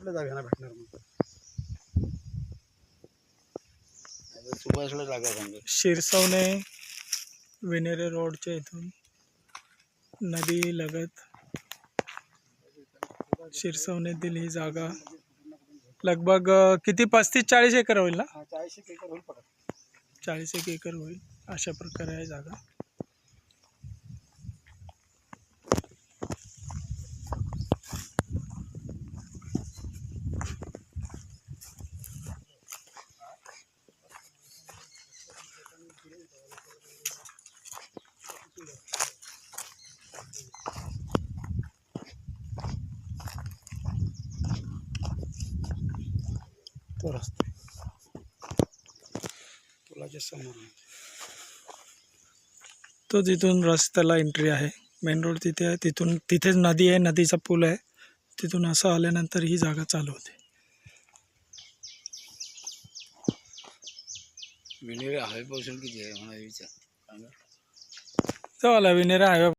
कुठल्या जागा भेटणार मग? सुभाषला जागा सांगा. शिरसवणे विनेरे रोडच्या इथून नदी लगत शिरसवणेतील ही जागा लगभग किती 35-40 एकर होईल ना? 40 एकर होईल पडत. 40 एकर होईल अशा प्रकारे आहे जागा. तो रस्ता पुलाच्या समोर तो तिथून रस्त्याला एंट्री आहे. मेन रोड तिथे आहे. तिथेच नदी आहे. नदीचा पूल आहे. तिथून असं आल्यानंतर ही जागा चालू होते. विनेरे हायवे पासून किती आहे मला विचार सांगा. तो आला विनेरा हायवे